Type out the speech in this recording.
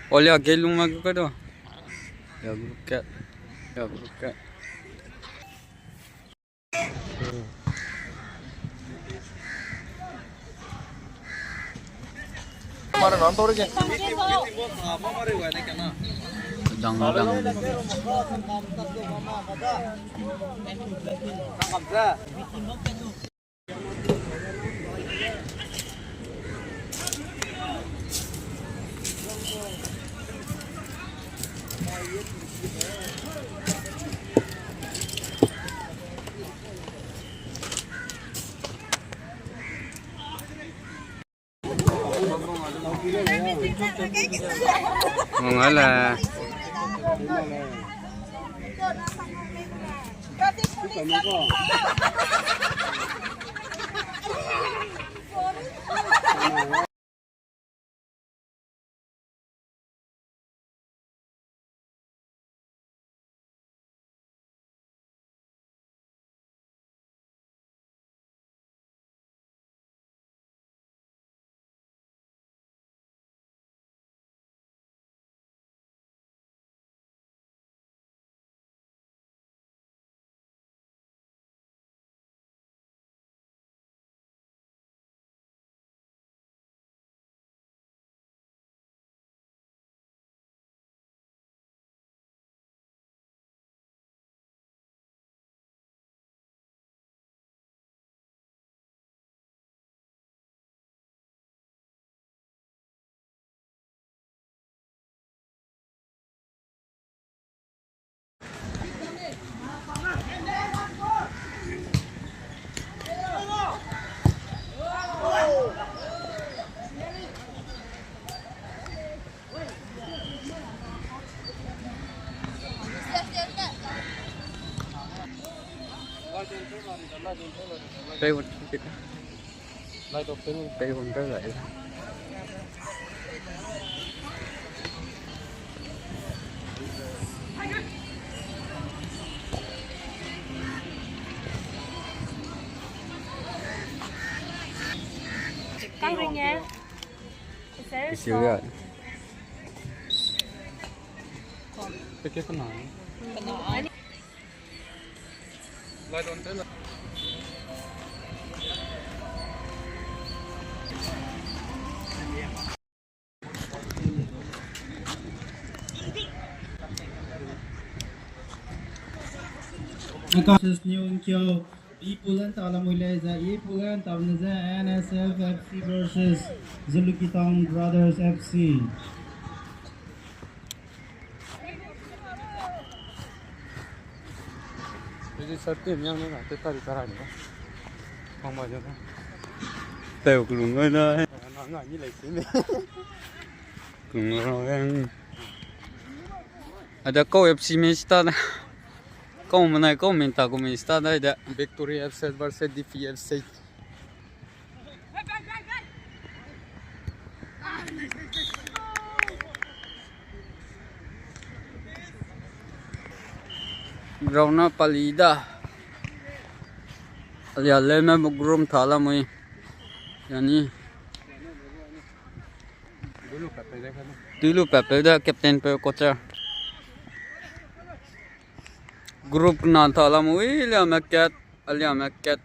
Olha aquele um aqui, cadê? Eu quero. हमारा नाम तोड़ के nói là đây một cái đây một cái lại căng rồi nha. cái xíu rồi cái con nào lại đón tới là New Kyo Ipulan Tala Muleza Ipulan Tavnaza NSF FC versus Zulukitong Brothers FC. 이제 서팀이면 때까지 잘하니까. 방마저도. Tèo cùng người nơi nó như lấy xí này cùng rồi ở đây câu FC mình start câu mà này câu mình ta của mình start đây đấy Victory FC versus DP FC Rona palida ya lên mà một room thả là mày yani dulu Pepe dah captain pe coach group na thala mu William Macket